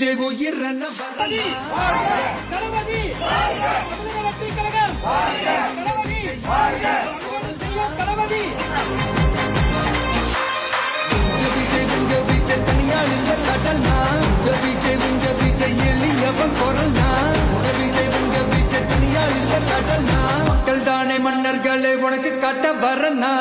விஜய் உயிர் தளபதி தளபதி விஜய் உங்க விஜய் தனியால் இல்ல கடல்னா விஜய் எளியவன் குரல்னா விஜய் உங்க விஜய் தனியால் இல்ல கடல்னா மக்கள் தானே மன்னர்களே உனக்கு கட்ட வரனா